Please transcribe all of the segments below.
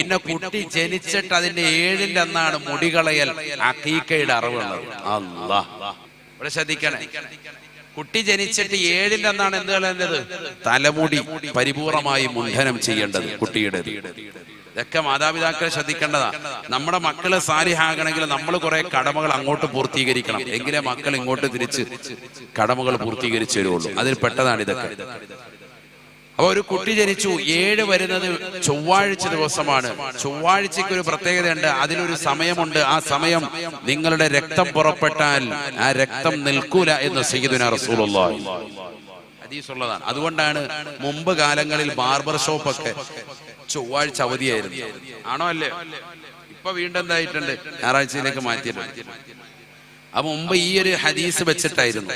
പിന്നെ കുട്ടി ജനിച്ചിട്ട് അതിന്റെ 7-ന്റെ അന്നാണ് മുടികളയൽ അഖീഖയുടെ അറിവുള്ളത്. അല്ലാഹ്, ഇവിടെ ശ്രദ്ധിക്കണേ. കുട്ടി ജനിച്ചിട്ട് 7-ന്റെ അന്നാണ് എന്ത് കളയുന്നത്? തലമുടി പരിപൂർണമായി മുണ്ഡനം ചെയ്യേണ്ടത് കുട്ടിയുടെ. ഇതൊക്കെ മാതാപിതാക്കൾ ശ്രദ്ധിക്കേണ്ടതാ. നമ്മുടെ മക്കള് സാലിഹാകണമെങ്കിൽ നമ്മൾ കുറെ കടമകൾ അങ്ങോട്ട് പൂർത്തീകരിക്കണം, എങ്കിലേ മക്കൾ ഇങ്ങോട്ട് തിരിച്ച് കടമകൾ പൂർത്തീകരിച്ചു വരുള്ളൂ. അതിൽ പെട്ടതാണ് ഇതൊക്കെ. അപ്പൊ ഒരു കുട്ടി ജനിച്ചു, 7 വരുന്നത് ചൊവ്വാഴ്ച ദിവസമാണ്. ചൊവ്വാഴ്ചയ്ക്ക് ഒരു പ്രത്യേകതയുണ്ട്, അതിലൊരു സമയമുണ്ട്. ആ സമയം നിങ്ങളുടെ രക്തം പുറപ്പെട്ടാൽ ആ രക്തം നിൽക്കൂല എന്ന് സയ്യിദുനാ റസൂലുള്ളാഹി ഹദീസ് ഉള്ളതാണ്. അതുകൊണ്ടാണ് മുമ്പ് കാലങ്ങളിൽ ബാർബർ ഷോപ്പൊക്കെ ചൊവ്വാഴ്ച അവധിയായിരുന്നു. ആണോ അല്ലേ? ഇപ്പൊ വീണ്ടും എന്തായിട്ടുണ്ട്, ഞായറാഴ്ചയിലേക്ക് മാറ്റിയിട്ടുണ്ട്. അപ്പൊ മുമ്പ് ഈ ഒരു ഹദീസ് വെച്ചിട്ടായിരുന്നു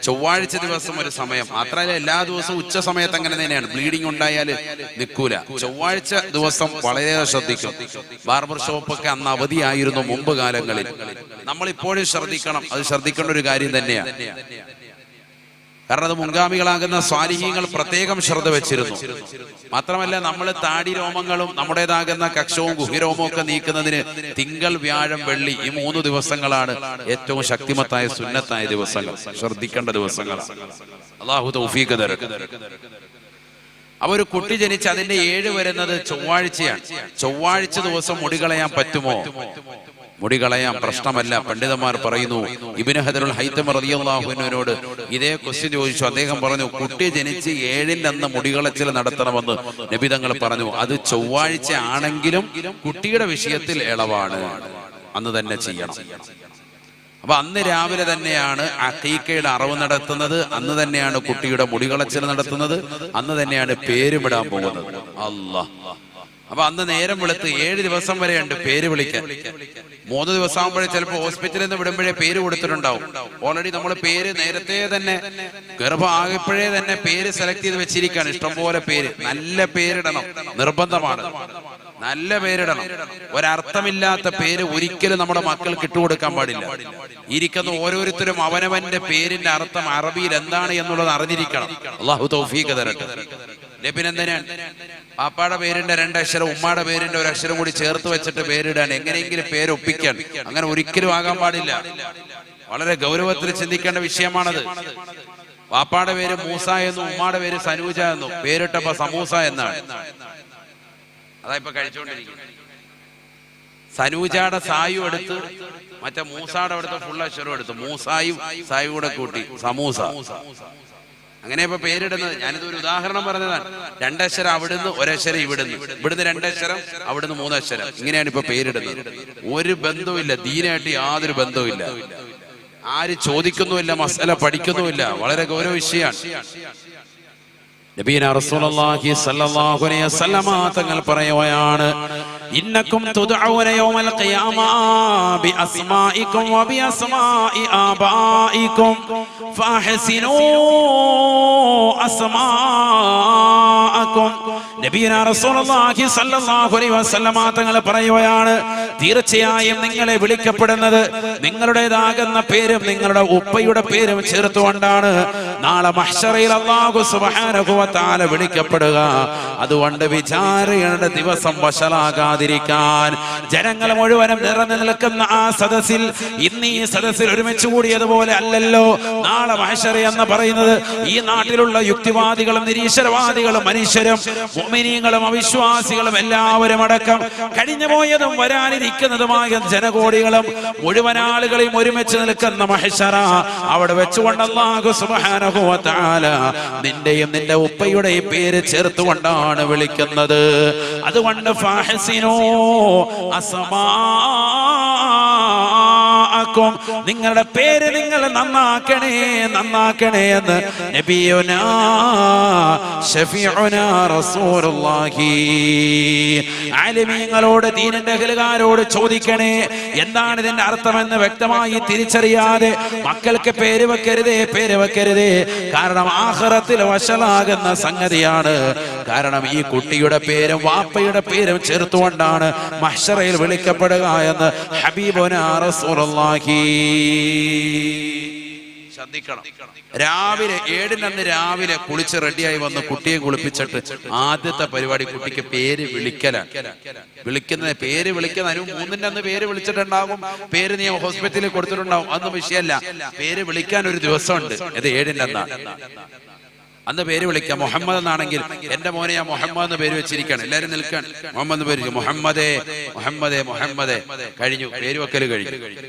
ചൊവ്വാഴ്ച ദിവസം ഒരു സമയം. മാത്രമല്ല എല്ലാ ദിവസവും ഉച്ച സമയത്ത് അങ്ങനെ തന്നെയാണ്. ബ്ലീഡിങ് ഉണ്ടായാൽ നിൽക്കൂല. ചൊവ്വാഴ്ച ദിവസം വളരെ ശ്രദ്ധിക്കും. ബാർബർ ഷോപ്പൊക്കെ അന്ന് അവധിയായിരുന്നു മുമ്പ് കാലങ്ങളിൽ. നമ്മൾ ഇപ്പോഴും ശ്രദ്ധിക്കണം, അത് ശ്രദ്ധിക്കേണ്ട ഒരു കാര്യം തന്നെയാണ്. കാരണം അത് മുൻഗാമികളാകുന്ന സ്വാലിഹീങ്ങൾ പ്രത്യേകം ശ്രദ്ധ വെച്ചിരുന്നു. മാത്രമല്ല നമ്മൾ താടി രോമങ്ങളും നമ്മുടേതാകുന്ന കക്ഷവും ഗുഹിരോമവും ഒക്കെ നീക്കുന്നതിന് തിങ്കൾ, വ്യാഴം, വെള്ളി ഈ 3 ദിവസങ്ങളാണ് ഏറ്റവും ശക്തിമത്തായ സുന്നത്തായ ദിവസങ്ങൾ, ശ്രദ്ധിക്കേണ്ട ദിവസങ്ങൾ. അല്ലാഹു തൗഫീഖ് തരട്ടെ. അപ്പൊ ഒരു കുട്ടി ജനിച്ച് അതിന്റെ 7 വരുന്നത് ചൊവ്വാഴ്ചയാണ്. ചൊവ്വാഴ്ച ദിവസം മുടി കളയാൻ പറ്റുമോ? മുടി കളയാൻ പ്രശ്നമല്ല. പണ്ഡിതന്മാർ പറയുന്നു, ഇബ്നു ഹജറുൽ ഹൈതമി റളിയല്ലാഹു അൻഹുവിനോട് ഇതേ ക്വസ്റ്റ്യൻ ചോദിച്ചു. അദ്ദേഹം പറഞ്ഞു, കുട്ടി ജനിച്ച് 7-ന്റെ അന്ന് മുടികളച്ചിൽ നടത്തണമെന്ന് നബി തങ്ങൾ പറഞ്ഞു. അത് ചൊവ്വാഴ്ച ആണെങ്കിലും കുട്ടിയുടെ വിഷയത്തിൽ ഇളവാണ്, അന്ന് തന്നെ ചെയ്യണം. അപ്പൊ അന്ന് രാവിലെ തന്നെയാണ് അഖീഖയുടെ അറിവ് നടത്തുന്നത്, അന്ന് തന്നെയാണ് കുട്ടിയുടെ മുടികളച്ചിൽ നടത്തുന്നത്, അന്ന് തന്നെയാണ് പേരുവിടാൻ പോകുന്നത്. അല്ലാഹ്. അപ്പൊ അന്ന് നേരം വെളുത്ത് 7 ദിവസം വരെയുണ്ട് പേര് വിളിക്കാൻ. 3 ദിവസം ആകുമ്പോഴേ ചിലപ്പോൾ ഹോസ്പിറ്റലിൽ നിന്ന് വിടുമ്പോഴേ പേര് കൊടുത്തിട്ടുണ്ടാവും. ഓൾറെഡി നമ്മൾ പേര് നേരത്തെ തന്നെ ഗർഭം ആകപ്പോഴേ തന്നെ പേര് സെലക്ട് ചെയ്ത് വെച്ചിരിക്കുകയാണ്. ഇഷ്ടംപോലെ പേര്. നല്ല പേരിടണം, നിർബന്ധമാണ്. നല്ല പേരിടണം. ഒരർത്ഥമില്ലാത്ത പേര് ഒരിക്കലും നമ്മുടെ മക്കൾക്ക് ഇട്ടുകൊടുക്കാൻ പാടില്ല. ഇരിക്കുന്ന ഓരോരുത്തരും അവനവന്റെ പേരിന്റെ അർത്ഥം അറബിയിൽ എന്താണ് എന്നുള്ളത് അറിഞ്ഞിരിക്കണം. അല്ലാഹു തൗഫീഖ് തരട്ടെ. പിന്നെന്തിനാണ് പാപ്പാടെ പേരിന്റെ 2 അക്ഷരം ഉമ്മാടെ പേരിന്റെ 1 അക്ഷരം കൂടി ചേർത്ത് വെച്ചിട്ട് പേരിടാൻ? എങ്ങനെയെങ്കിലും പേരൊപ്പിക്കാൻ. അങ്ങനെ ഒരിക്കലും ആകാൻ പാടില്ല. വളരെ ഗൗരവത്തിൽ ചിന്തിക്കേണ്ട വിഷയമാണത്. പാപ്പാടെ പേര് മൂസ എന്നും ഉമ്മാടെ പേര് സനൂജ എന്നും പേരിട്ടപ്പോ സമൂസ എന്നാണ്. അതാ ഇപ്പൊ കഴിച്ചുകൊണ്ടിരിക്കുന്നത്. സനൂജയുടെ സായു എടുത്ത് മറ്റേ മൂസാടെ അവിടുത്തെ ഫുൾ അക്ഷരം എടുത്ത് മൂസായും സായു കൂടെ കൂട്ടി സമൂസ. അങ്ങനെ ഇപ്പൊ പേരിടുന്നത്. ഞാനിത് ഒരു ഉദാഹരണം പറഞ്ഞതാണ്. 2 അക്ഷരം അവിടുന്ന്, 1 അക്ഷരം ഇവിടുന്ന്, ഇവിടുന്ന് 2 അക്ഷരം, അവിടുന്ന് 3 അക്ഷരം. ഇങ്ങനെയാണ് ഇപ്പൊ പേരിടുന്നത്. ഒരു ബന്ധവുമില്ല, ദീനായിട്ട് യാതൊരു ബന്ധവുമില്ല. ആര് ചോദിക്കുന്നുമില്ല, മസല പഠിക്കുന്നുമില്ല. വളരെ ഗൗരവ വിഷയമാണ്. നബിയുനാ റസൂലുള്ളാഹി സ്വല്ലല്ലാഹു അലൈഹി വസല്ലമ തങ്ങൾ പറയുകയാണ്, ഇന്നകും തുദഊന യൗമൽ ഖിയാമ ബി അസ്മാഇകും വ ബി അസ്മാഇ ആബാഇകും ഫഅഹ്സിനൂ അസ്മാഅകും. നബിയുനാ റസൂലുള്ളാഹി സ്വല്ലല്ലാഹു അലൈഹി വസല്ലമ തങ്ങൾ പറയുകയാണ്, തീർച്ചയായും നിങ്ങളെ വിളിക്കപ്പെടുന്നത് നിങ്ങളുടേതാകുന്ന പേരും നിങ്ങളുടെ ഉപ്പയുടെ പേരും ചേർത്തുകൊണ്ടാണ് നാളെ മഹ്ശറയിൽ അല്ലാഹു സുബ്ഹാനഹു വ തആല വിളിക്കപ്പെടുക. അതുകൊണ്ട് വിചാരണയുടെ ദിവസം വശലാകാതിരിക്കാൻ ജനങ്ങൾ മുഴുവനും നിറഞ്ഞു നിൽക്കുന്ന ആ സദസ്സിൽ, ഇന്ന് ഈ സദസ്സിൽ ഒരുമിച്ച് കൂടിയതുപോലെ അല്ലല്ലോ നാളെ മഹ്ശർ എന്ന് പറയുന്നത്. ഈ നാട്ടിലുള്ള യുക്തിവാദികളും നിരീശ്വരവാദികളും മനുഷ്യരും മുഅ്മിനീങ്ങളും അവിശ്വാസികളും എല്ലാവരും അടക്കം കഴിഞ്ഞുപോയതും വരാനിരിക്കുന്നതുമായ ജനകോടികളും മുഴുവൻ ആളുകളെയും ഒരുമിച്ച് നിൽക്കുന്ന മഹ്ശറ, അവിടെ വെച്ചുകൊണ്ട് അല്ലാഹു സുബ്ഹാനഹു വ തആല നിന്റെയും നിന്റെ ഉപ്പയുടെയും പേര് ചേർത്തുകൊണ്ടാണ് വിളിക്കുന്നത്. അതുകൊണ്ട് ഫഹ്സിനൂ അസ്മാഅകും, നിങ്ങളുടെ പേര് നിങ്ങൾ നന്നാക്കണേ, നന്നാക്കണേ എന്ന് നബിയുനാ ശഫീഉനാ റസൂലുള്ളാഹി. ആലിമീങ്ങളോട്, ദീനിന്റെ അഹ്ലുകാരോട് ചോദിക്കണേ എന്താണ് ഇതിന്റെ അർത്ഥമെന്ന് വ്യക്തമായി തിരിച്ചറിയാതെ മക്കൾക്ക് പേര് വെക്കരുതേ, പേര് വെക്കരുതേ. കാരണം ആഖിറത്തിൽ വശലാകുന്ന സംഗതിയാണ്. കാരണം ഈ കുട്ടിയുടെ പേരും വാപ്പയുടെ പേരും ചേർത്തുകൊണ്ടാണ് മഹ്ശറയിൽ വിളിക്കപ്പെടുക എന്ന് ഹബീബുനാ റസൂലുള്ളാഹി ശ്രദ്ധിക്കണം. രാവിലെ 7-ന്റെ അന്ന് രാവിലെ കുളിച്ച് റെഡിയായി വന്ന് കുട്ടിയെ കുളിപ്പിച്ചിട്ട് ആദ്യത്തെ പരിപാടി കുട്ടിക്ക് പേര് വിളിക്കലാണ്. വിളിക്കുന്ന പേര് വിളിക്കുന്ന അതിന് 3-ന്റെ അന്ന് പേര് വിളിച്ചിട്ടുണ്ടാകും, പേര് നീ ഹോസ്പിറ്റലിൽ കൊടുത്തിട്ടുണ്ടാവും, അതൊന്നും വിഷയമല്ല. പേര് വിളിക്കാൻ ഒരു ദിവസമുണ്ട്, അത് 7-ന്റെ അന്നാണ്. അന്ന് പേര് വിളിക്കാം. മുഹമ്മദ് എന്നാണെങ്കിൽ എന്റെ മോനെ ഞാൻ മുഹമ്മദ് എന്ന് പേര് വെച്ചിരിക്കുകയാണ്, എല്ലാവരും നിൽക്കാൻ മുഹമ്മദ് പേര് മുഹമ്മദേ മുഹമ്മദേ മുഹമ്മദേ. കഴിഞ്ഞു, പേര് വെക്കല് കഴിഞ്ഞു.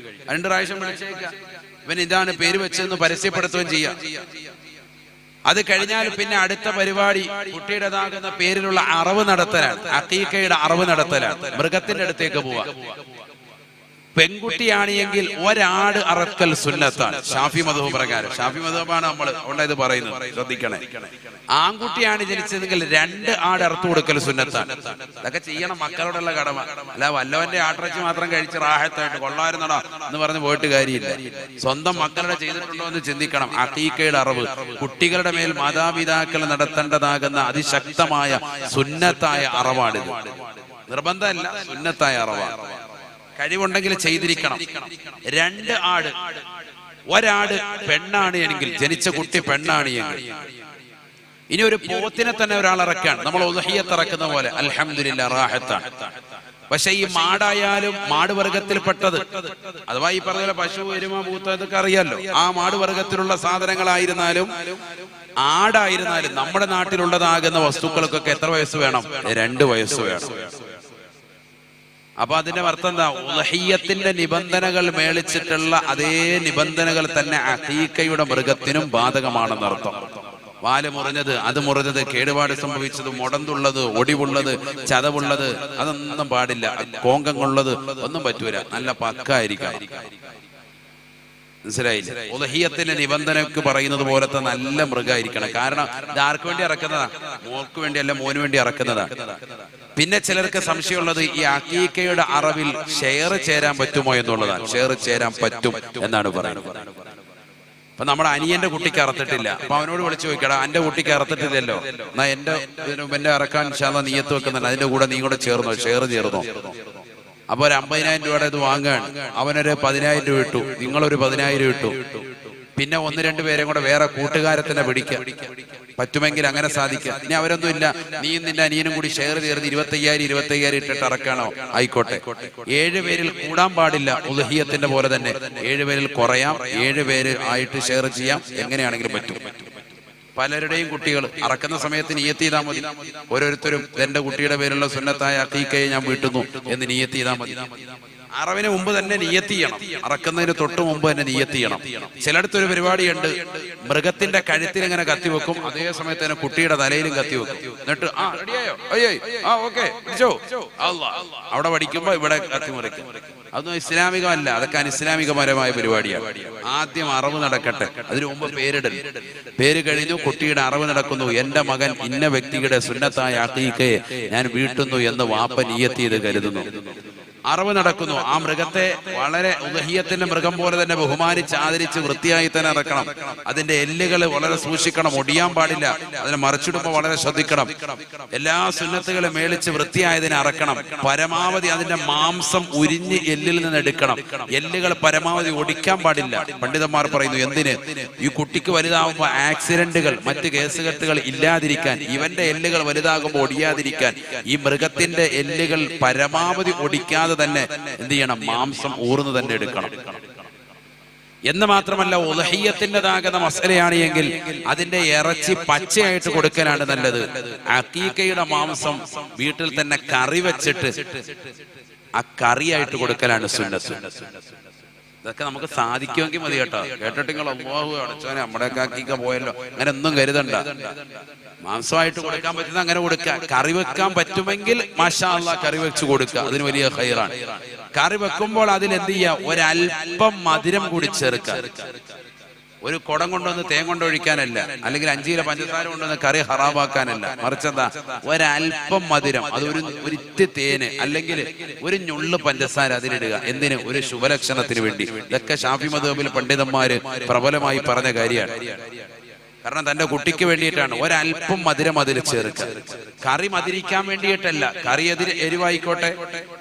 2 പ്രാവശ്യം വിളിച്ചേക്കാം. ഇവൻ ഇതാണ് പേര് വെച്ചതെന്ന് പരസ്യപ്പെടുത്തുകയും ചെയ്യാം. അത് കഴിഞ്ഞാൽ പിന്നെ അടുത്ത പരിപാടി കുട്ടിയുടേതാകുന്ന പേരിലുള്ള അറവ് നടത്തലാണ്, അഖീഖയുടെ അറവ് നടത്തലാണ്. മൃഗത്തിന്റെ അടുത്തേക്ക് പോവാ. പെൺകുട്ടിയാണ് എങ്കിൽ ഒരാട് അറക്കൽ സുന്നത്താണ് ഷാഫി മദ്ഹബ് പ്രകാരം. ഷാഫി മദ്ഹബാണ് നമ്മൾ ഇത് പറയുന്നത്, ശ്രദ്ധിക്കണേ. ആൺകുട്ടിയാണ് ജനിച്ചതെങ്കിൽ 2 ആട് അറുത്തു കൊടുക്കൽ സുന്നത്താണ്. ഇതൊക്കെ ചെയ്യണം, മക്കളോടുള്ള കടമ. അല്ല വല്ലവന്റെ ആട്ടിറച്ചി മാത്രം കഴിച്ച് റാഹത്തായിട്ട് കൊള്ളായിരുന്നടാ എന്ന് പറഞ്ഞ് പോയിട്ട് കാര്യമില്ല. സ്വന്തം മക്കളുടെ ചെയ്തിട്ടുണ്ടോ എന്ന് ചിന്തിക്കണം. അഖീഖയുടെ അറിവ് കുട്ടികളുടെ മേൽ മാതാപിതാക്കൾ നടത്തേണ്ടതാകുന്ന അതിശക്തമായ സുന്നത്തായ അറവാണിത്. നിർബന്ധമല്ല, സുന്നത്തായ അറവാണ്. കഴിവുണ്ടെങ്കിൽ ചെയ്തിരിക്കണം. 2 ആട്, ഒരാട് പെണ്ണാണ് എങ്കിൽ, ജനിച്ച കുട്ടി പെണ്ണാണ് എങ്കിൽ, ഇനി ഒരു പോത്തിനെ തന്നെ ഒരാൾ ഇറക്കാണ്, നമ്മൾ ഉദ്ഹിയ്യത്ത് ഇറക്കുന്ന പോലെ, അൽഹംദുലില്ലാ റാഹത്താണ്. പക്ഷെ ഈ മാടായാലും മാട് വർഗത്തിൽപ്പെട്ടത്, അഥവാ ഈ പറഞ്ഞ പശു, എരുമ, പൂത്ത ഇതൊക്കെ അറിയാലോ, ആ മാട് വർഗത്തിലുള്ള സാധനങ്ങളായിരുന്നാലും ആടായിരുന്നാലും നമ്മുടെ നാട്ടിലുള്ളതാകുന്ന വസ്തുക്കൾക്കൊക്കെ എത്ര വയസ്സ് വേണം? 2 വയസ്സ് വേണം. അപ്പൊ അതിന്റെ അർത്ഥം എന്താ? ഉദ്ഹിയ്യത്തിന്റെ നിബന്ധനകൾ മേളിച്ചിട്ടുള്ള അതേ നിബന്ധനകൾ തന്നെ അഖീഖയുടെ മൃഗത്തിനും ബാധകമാണെന്നർത്ഥം. വാല് മുറിഞ്ഞത്, അത് മുറിഞ്ഞത്, കേടുപാട് സംഭവിച്ചത്, മുടന്തുള്ളത്, ഒടിവുള്ളത്, ചതവുള്ളത്, അതൊന്നും പാടില്ല. കോങ്കങ്ങളുള്ളത് ഒന്നും പറ്റൂല. നല്ല പക്കായിരിക്കണം. മനസ്സിലായില്ലേ? ഉദ്ഹിയ്യത്തിന്റെ നിബന്ധനക്ക് പറയുന്നത് പോലത്തെ നല്ല മൃഗമായിരിക്കണം. കാരണം ഇത് ആർക്ക് വേണ്ടി ഇറക്കുന്നതാണ്? മോൾക്ക് വേണ്ടിയല്ല, മോന് വേണ്ടി ഇറക്കുന്നതാണ്. പിന്നെ ചിലർക്ക് സംശയമുള്ളത് ഈ അഖീഖയുടെ അറവിൽ ഷെയർ ചേരാൻ പറ്റുമോ എന്നുള്ളതാണ്. ഷെയർ ചേരാൻ പറ്റും എന്നാണ് പറയുന്നത്. അപ്പൊ നമ്മുടെ അനിയന്റെ കുട്ടിക്ക് അറുത്തിട്ടില്ല, അപ്പൊ അവനോട് വിളിച്ചു ചോദിക്കടാ, എന്റെ കുട്ടിക്ക് അറുത്തിട്ടില്ലല്ലോ, എന്നാ എന്റെ ഇറക്കാൻ ഇൻഷാല്ലാഹ് നിയ്യത്ത് വെക്കുന്നുണ്ട്, അതിന്റെ കൂടെ നീ കൂടെ ചേർന്നോ, ഷെയർ ചേർന്നോ. അപ്പൊ ഒരു 50,000 രൂപയുടെ ഇത് വാങ്ങാൻ അവനൊരു 10,000 രൂപ ഇട്ടു, നിങ്ങളൊരു 10,000 ഇട്ടു. പിന്നെ 1-2 പേരെ കൂടെ വേറെ കൂട്ടുകാരത്തിനെ പിടിക്കുക, പറ്റുമെങ്കിൽ അങ്ങനെ സാധിക്കുക. ഇനി അവരൊന്നും ഇല്ല, നീയും നിന്റെ അനിയനും കൂടി ഷെയർ ചേർന്ന് 25,000 ഇട്ടിട്ട് ഇറക്കാനോ, ആയിക്കോട്ടെ. 7 പേരിൽ കൂടാൻ പാടില്ല. ഉദ്ഹിയ്യത്തിന്റെ പോലെ തന്നെ 7 പേരിൽ കുറയാം, 7 പേര് ആയിട്ട് ഷെയർ ചെയ്യാം, എങ്ങനെയാണെങ്കിലും പറ്റും. പലരുടെയും കുട്ടികൾ അറക്കുന്ന സമയത്ത് നിയ്യത്ത് ചെയ്താൽ മതി. ഓരോരുത്തരും എന്റെ കുട്ടിയുടെ പേരുള്ള സുന്നത്തായ അഖീഖയെ ഞാൻ വീട്ടുന്നു എന്ന് നിയ്യത്ത് ചെയ്താൽ മതി. അറവിന് മുമ്പ് തന്നെ നിയ്യത്ത് ചെയ്യണം, അറക്കുന്നതിന് തൊട്ട് മുമ്പ് തന്നെ നിയ്യത്ത് ചെയ്യണം. ചിലയിടത്തൊരു പരിപാടിയുണ്ട്, മൃഗത്തിന്റെ കഴുത്തിൽ ഇങ്ങനെ കത്തിവെക്കും, അതേ സമയത്ത് തന്നെ കുട്ടിയുടെ തലയിലും കത്തിവെക്കും. എന്നിട്ട് റെഡിയായോ, ഓക്കെ അവിടെ പഠിക്കുമ്പോ ഇവിടെ കത്തിമുറിക്കും. അതൊന്നും ഇസ്ലാമികമല്ല, അതൊക്കെ അനിസ്ലാമികപരമായ പരിപാടിയാണ്. ആദ്യം അറവ് നടക്കട്ടെ, അതിനു മുമ്പ് പേരിടൽ. പേര് കഴിഞ്ഞു, കുട്ടിയുടെ അറവ് നടക്കുന്നു. എന്റെ മകൻ ഇന്ന വ്യക്തിയുടെ സുന്നത്തായ അഖീഖയെ ഞാൻ വീട്ടുന്നു എന്ന് വാപ്പ നിയ്യത്ത് ചെയ്ത് കരുതുന്നു. അറവ് നടക്കുന്നു. ആ മൃഗത്തെ വളരെ ഉദ്ഹിയ്യത്തിന്റെ മൃഗം പോലെ തന്നെ ബഹുമാനിച്ച് ആദരിച്ച് വൃത്തിയായി തന്നെ ഇറക്കണം. അതിന്റെ എല്ലുകൾ വളരെ സൂക്ഷിക്കണം, ഒടിയാൻ പാടില്ല. അതിനെ മറിച്ചിടുമ്പോൾ വളരെ ശ്രദ്ധിക്കണം. എല്ലാ സുന്നത്തുകളും മേളിച്ച് വൃത്തിയായതിനെ അറക്കണം. പരമാവധി അതിന്റെ മാംസം ഉരിഞ്ഞ് എല്ലിൽ നിന്ന് എടുക്കണം. എല്ലുകൾ പരമാവധി ഒടിക്കാൻ പാടില്ല. പണ്ഡിതന്മാർ പറയുന്നു, എന്തിന്? ഈ കുട്ടിക്ക് വലുതാകുമ്പോൾ ആക്സിഡന്റുകൾ, മറ്റ് കേസുകെട്ടുകൾ ഇല്ലാതിരിക്കാൻ, ഇവന്റെ എല്ലുകൾ വലുതാകുമ്പോൾ ഒടിയാതിരിക്കാൻ ഈ മൃഗത്തിന്റെ എല്ലുകൾ പരമാവധി ഒടിക്കാതെ തന്നെ എന്ത് ചെയ്യണം? മാംസം ഊർന്ന് തന്നെ എടുക്കണം. എന്ന് മാത്രമല്ല, ഉദ്ഹിയ്യത്തിൻ്റെതാകുന്ന മസലയാണ് എങ്കിൽ അതിന്റെ ഇറച്ചി പച്ചയായിട്ട് കൊടുക്കലാണ് നല്ലത്. അഖീഖയുടെ മാംസം വീട്ടിൽ തന്നെ കറി വെച്ചിട്ട് ആ കറിയായിട്ട് കൊടുക്കലാണ് സുന്നത്ത്. ഇതൊക്കെ നമുക്ക് സാധിക്കുമെങ്കിൽ മതി കേട്ടോ. കേട്ടിട്ട് നിങ്ങൾ അല്ലാഹു അടച്ചോനെ നമ്മുടെയൊക്കെ അഖീഖ പോയല്ലോ, അങ്ങനെ ഒന്നും കരുതണ്ട. മാംസമായിട്ട് കൊടുക്കാൻ പറ്റുന്ന അങ്ങനെ കൊടുക്കുക. കറി വെക്കാൻ പറ്റുമെങ്കിൽ മാഷാ അല്ലാഹ് കറി വെച്ച് കൊടുക്കുക, അതിന് വലിയ ഖൈറാണ്. കറി വെക്കുമ്പോൾ അതിൽ എന്ത് ചെയ്യുക? ഒരല്പം മധുരം കൂടി ചേർക്കുക. ഒരു കുടം കൊണ്ടുവന്ന് തേൻ കൊണ്ടൊഴിക്കാനല്ല, അല്ലെങ്കിൽ 5 കിലോ പഞ്ചസാര കൊണ്ടുവന്ന് കറി ഹറാമാക്കാനല്ല, മറിച്ചെന്താ? ഒരല്പം മധുരം, അത് ഒരു ഇത്തി തേന് അല്ലെങ്കിൽ ഒരു ഞുള്ള് പഞ്ചസാര അതിലിടുക. എന്തിന്? ഒരു ശുഭലക്ഷണത്തിന് വേണ്ടി. ഇതൊക്കെ ഷാഫി മദ്ഹബിൽ പണ്ഡിതന്മാര് പ്രബലമായി പറഞ്ഞ കാര്യമാണ്. കാരണം തന്റെ കുട്ടിക്ക് വേണ്ടിയിട്ടാണ്. ഒരല്പം മധുരം അതിൽ ചേർക്കുക. കറി മധുരിക്കാൻ വേണ്ടിയിട്ടല്ല, കറി എരിവായിക്കോട്ടെ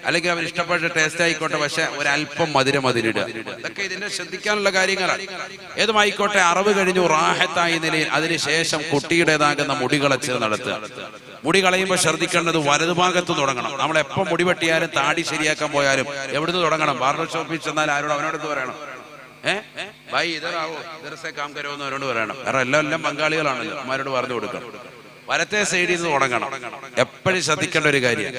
അല്ലെങ്കിൽ അവർ ഇഷ്ടപ്പെട്ട ടേസ്റ്റ് ആയിക്കോട്ടെ, പക്ഷെ ഒരല്പം മധുരം അതിലിടുക. ഇതൊക്കെ ഇതിന്റെ ശ്രദ്ധിക്കാനുള്ള കാര്യങ്ങളാണ്. ഏതുമായിക്കോട്ടെ, അറവ് കഴിഞ്ഞു റാഹത്തായ നിലയിൽ അതിനുശേഷം കുട്ടിയുടേതാകുന്ന മുടി കളച്ചിൽ നടത്തുക. മുടി കളയുമ്പോൾ ശ്രദ്ധിക്കേണ്ടത് വലതുഭാഗത്ത് തുടങ്ങണം. നമ്മൾ എപ്പം മുടി വെട്ടിയാലും താടി ശരിയാക്കാൻ പോയാലും എവിടുന്ന് തുടങ്ങണം? ബാർബർ ഷോപ്പിൽ ചെന്നാൽ അവനോട് പറയണം, ഭായി ഇതറാവോ ഇതരസേ കാം കരോ എന്ന് അവരോട് പറയണം. കാരണം എല്ലാം ബംഗാളികളാണല്ലോ, അമ്മമാരോട് പറഞ്ഞു കൊടുക്കണം. വലത്തെ സൈഡിൽ നിന്ന് തുടങ്ങണം. എപ്പോഴും ശ്രദ്ധിക്കേണ്ട ഒരു കാര്യം,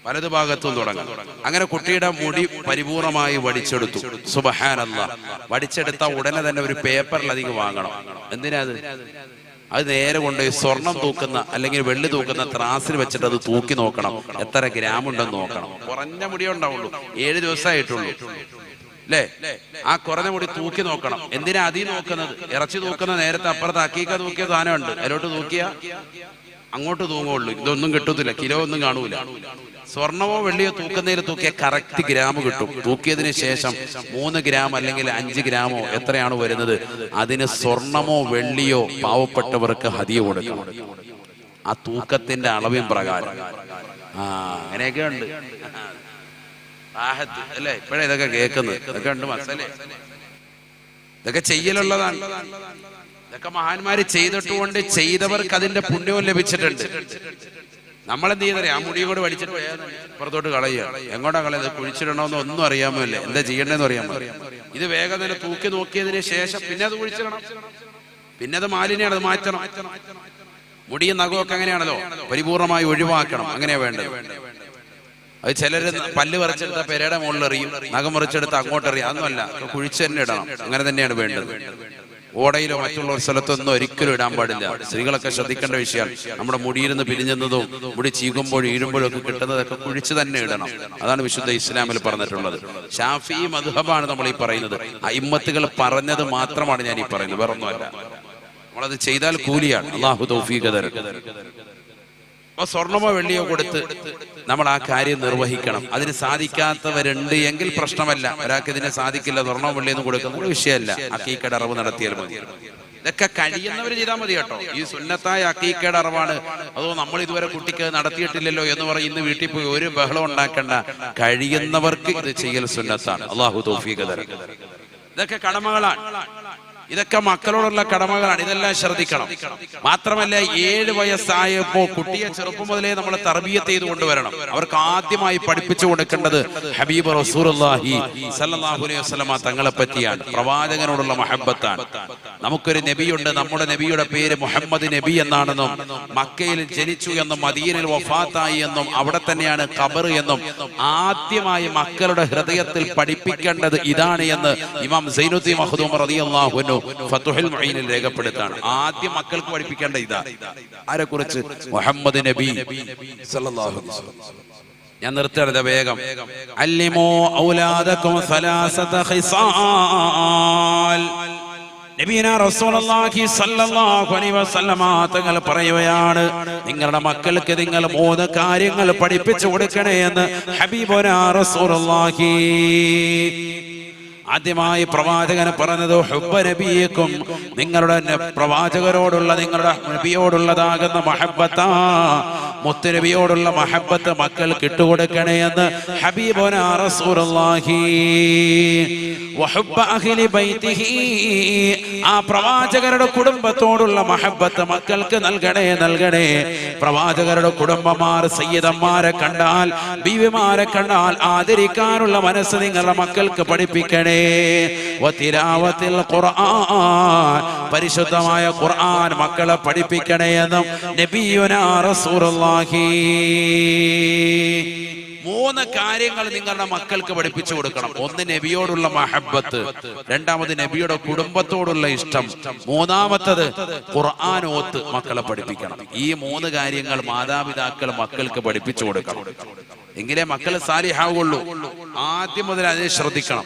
വലതു ഭാഗത്തും തുടങ്ങണം. അങ്ങനെ കുട്ടിയുടെ മുടി പരിപൂർണമായി വടിച്ചെടുത്തു. സുബ്ഹാനല്ലാഹ്. വടിച്ചെടുത്ത ഉടനെ തന്നെ ഒരു പേപ്പറിൽ അധികം വാങ്ങണം. എന്തിനാ അത് നേരെ കൊണ്ടുപോയി സ്വർണം തൂക്കുന്ന അല്ലെങ്കിൽ വെള്ളി തൂക്കുന്ന ത്രാസിൽ വെച്ചിട്ട് അത് തൂക്കി നോക്കണം, എത്ര ഗ്രാം ഉണ്ടെന്ന് നോക്കണം. കുറഞ്ഞ മുടിയേ ഉണ്ടാവുള്ളൂ, 7 ദിവസമായിട്ടുള്ളൂ അല്ലേ? ആ കുറഞ്ഞ മുടി തൂക്കി നോക്കണം. എന്തിനാ അതീ നോക്കുന്നത്? ഇറച്ചി തൂക്കുന്ന നേരത്തെ അപ്പുറത്ത് അക്കീക്ക തൂക്കിയ സാധനമുണ്ട്, അതിലോട്ട് തൂക്കിയ അങ്ങോട്ട് തൂങ്ങുള്ളൂ. ഇതൊന്നും കിട്ടത്തില്ല, കിലോ ഒന്നും കാണൂല. സ്വർണമോ വെള്ളിയോ തൂക്കുന്നതിൽ തൂക്കിയ കറക്റ്റ് ഗ്രാം കിട്ടും. തൂക്കിയതിന് ശേഷം 3 ഗ്രാം അല്ലെങ്കിൽ 5 ഗ്രാമോ എത്രയാണ് വരുന്നത്, അതിന് സ്വർണമോ വെള്ളിയോ പാവപ്പെട്ടവർക്ക് ഹദിയ കൊടുക്കണം. ആ തൂക്കത്തിന്റെ അളവിൻ പ്രകാരം. അങ്ങനെയൊക്കെ ഉണ്ട് അല്ലേ? ഇപ്പോഴേ ഇതൊക്കെ കേൾക്കുന്നത്, ഇതൊക്കെ ഉണ്ട് മസലേ. ഇതൊക്കെ ചെയ്യലുള്ളതാണ്. ഇതൊക്കെ മഹാന്മാര് ചെയ്തിട്ടുകൊണ്ട് ചെയ്തവർക്ക് അതിന്റെ പുണ്യവും ലഭിച്ചിട്ടുണ്ട്. നമ്മളെന്ത് ചെയ്തറിയാം? ആ മുടിയും കൂടെ വലിച്ചിട്ട് പുറത്തോട്ട് കളയുക. എങ്ങോട്ടാ കളയുന്നത്? കുഴിച്ചിടണമെന്ന് ഒന്നും അറിയാമല്ലേ, എന്താ ചെയ്യണ്ടെന്ന് അറിയാമോ? ഇത് വേഗം തന്നെ തൂക്കി നോക്കിയതിന് ശേഷം പിന്നെ അത് കുഴിച്ചിടണം. പിന്നെ അത് മാലിന്യാണ്, അത് മാറ്റണം. മുടിയും നഖമൊക്കെ അങ്ങനെയാണല്ലോ, പരിപൂർണമായി ഒഴിവാക്കണം. അങ്ങനെയാ വേണ്ടത്. അത് ചിലര് പല്ല് പറിച്ചെടുത്ത പെരയുടെ മുകളിൽ എറിയും, നഖം പറിച്ചെടുത്ത് അങ്ങോട്ടെറിയും. അതൊന്നുമല്ല, കുഴിച്ച് തന്നെ ഇടണം. അങ്ങനെ തന്നെയാണ് വേണ്ടത്. ഓടയിലോ മറ്റുള്ള ഒരു സ്ഥലത്തൊന്നും ഒരിക്കലും ഇടാൻ പാടില്ല. സ്ത്രീകളൊക്കെ ശ്രദ്ധിക്കേണ്ട വിഷയമാണ്. നമ്മുടെ മുടിയിരുന്ന് പിരിഞ്ഞെന്നതും മുടി ചീകുമ്പോഴും ഈഴുമ്പോഴും ഒക്കെ കിട്ടുന്നതൊക്കെ കുഴിച്ച് തന്നെ ഇടണം. അതാണ് വിശുദ്ധ ഇസ്ലാമിൽ പറഞ്ഞിട്ടുള്ളത്. ഷാഫി മദ്ഹബാണ് നമ്മൾ ഈ പറയുന്നത്. അയിമ്മത്തുകൾ പറഞ്ഞത് മാത്രമാണ് ഞാൻ ഈ പറയുന്നത്, വേറെ ഒന്നുമല്ല. നമ്മളത് ചെയ്താൽ കൂലിയാണ്. അല്ലാഹു തൗഫീഖ് തരട്ടെ. അപ്പൊ സ്വർണമോ വെള്ളിയോ കൊടുത്ത് നമ്മൾ ആ കാര്യം നിർവഹിക്കണം. അതിന് സാധിക്കാത്തവരുണ്ട് എങ്കിൽ പ്രശ്നമല്ല. ഒരാൾക്ക് ഇതിനെ സാധിക്കില്ല, സ്വർണമോ വെള്ളിയൊന്നും കൊടുക്കുന്ന ഒരു വിഷയമല്ല. അക്കീക്കയുടെ അറവ് നടത്തിയാൽ മതി. ഇതൊക്കെ കഴിയുന്നവർ ചെയ്താൽ മതി കേട്ടോ. ഈ സുന്നത്തായ അക്കീക്കയുടെ അറവാണ്, അതോ നമ്മൾ ഇതുവരെ കുട്ടിക്ക് നടത്തിയിട്ടില്ലല്ലോ എന്ന് പറയും ഇന്ന് വീട്ടിൽ പോയി ഒരു ബഹളം ഉണ്ടാക്കണ്ട. കഴിയുന്നവർക്ക് ഇത് ചെയ്യൽ സുന്നത്താണ്. അല്ലാഹു തൗഫീഖ് തരട്ടെ. ഇതൊക്കെ കടമകളാണ്. ഇതൊക്കെ മക്കളോടുള്ള കടമകളാണ്. ഇതെല്ലാം ശ്രദ്ധിക്കണം. മാത്രമല്ല 7 വയസ്സായപ്പോ കുട്ടിയെ ചെറുപ്പം മുതലേ നമ്മൾ തർബിയത്ത് ചെയ്ത് കൊണ്ടുവരണം. അവർക്ക് ആദ്യമായി പഠിപ്പിച്ചു കൊടുക്കേണ്ടത് ഹബീബ് റസൂലുള്ളാഹി സ്വല്ലല്ലാഹു അലൈഹി വസല്ലമ തങ്ങളെ പറ്റിയാണ്. പ്രവാചകനോടുള്ള മഹബത്താണ്. നമുക്കൊരു നബിയുണ്ട്, നമ്മുടെ നബിയുടെ പേര് മുഹമ്മദ് നബി എന്നാണെന്നും മക്കയിൽ ജനിച്ചു എന്നും മദീനയിൽ വഫാത്തായി എന്നും അവിടെ തന്നെയാണ് ഖബർ എന്നും ആദ്യമായി മക്കളുടെ ഹൃദയത്തിൽ പഠിപ്പിക്കേണ്ടത് ഇതാണ് എന്ന് ഇമാം സൈനുദ്ദീൻ മഖ്ദൂം റളിയല്ലാഹു അൻഹു ഫതുഹുൽ മുഈനിൽ രേഖപ്പെടുത്താണ്. ആദ്യം മക്കൾക്ക് പഠിപ്പിക്കേണ്ട ഇതാ. ആരെ കുറിച്ച്? മുഹമ്മദ് നബി സല്ലല്ലാഹു അലൈഹി വസല്ലം. ഞാൻ നിർത്തരുത് വേഗം. അല്ലിമൂ ഔലാദകും സലാസത ഖിസാൽ. നബിയനാ റസൂലുള്ളാഹി സ്വല്ലല്ലാഹു അലൈഹി വസല്ലമ തങ്ങൾ പറയുകയാണ്, നിങ്ങളുടെ മക്കൾക്ക് നിങ്ങൾ 3 കാര്യങ്ങൾ പഠിപ്പിച്ചു കൊടുക്കണേ എന്ന് ഹബീബുനാ റസൂലുള്ളാഹി. ആദ്യമായി പ്രവാചകൻ പറഞ്ഞത് ഹുബ്ബ നബിയക്കും, നിങ്ങളുടെ പ്രവാചകരോടുള്ള നിങ്ങളുടെ നബിയോടുള്ളതാകുന്ന മഹബ്ബത്താ, മുത്ത് നബിയോടുള്ള മഹബ്ബത്ത് മക്കൾക്ക് ഇട്ടുകൊടുക്കണേ എന്ന് ഹബീബുനാ റസൂലുള്ളാഹി. വഹുബ്ബ അഹ്ലി ബൈതിഹി, ആ പ്രവാചകരുടെ കുടുംബത്തോടുള്ള മഹബ്ബത്ത് മക്കൾക്ക് നൽകണേ. പ്രവാചകരുടെ കുടുംബമാർ സയ്യിദന്മാരെ കണ്ടാൽ, ബീവിമാരെ കണ്ടാൽ ആദരിക്കാനുള്ള മനസ്സ് നിങ്ങളുടെ മക്കൾക്ക് പഠിപ്പിക്കണേ. വതിലാവത്തിൽ ഖുർആൻ, പരിശുദ്ധമായ ഖുർആൻ മക്കളെ പഠിപ്പിക്കണേ എന്നും നബിയുനാ റസൂലുള്ളാഹി. 3 കാര്യങ്ങൾ നിങ്ങളുടെ മക്കൾക്ക് പഠിപ്പിച്ചു കൊടുക്കണം. 1 നബിയോടുള്ള മഹബ്ബത്ത്, 2ാമത് നബിയുടെ കുടുംബത്തോടുള്ള ഇഷ്ടം, 3ാമത്തത് ഖുർആൻ ഓത്ത് മക്കളെ പഠിപ്പിക്കണം. ഈ 3 കാര്യങ്ങൾ മാതാപിതാക്കൾ മക്കൾക്ക് പഠിപ്പിച്ചു കൊടുക്കണം. എങ്കിലേ മക്കൾ സാലിഹാവുള്ളൂ. ആദ്യം മുതൽ അതിനെ ശ്രദ്ധിക്കണം.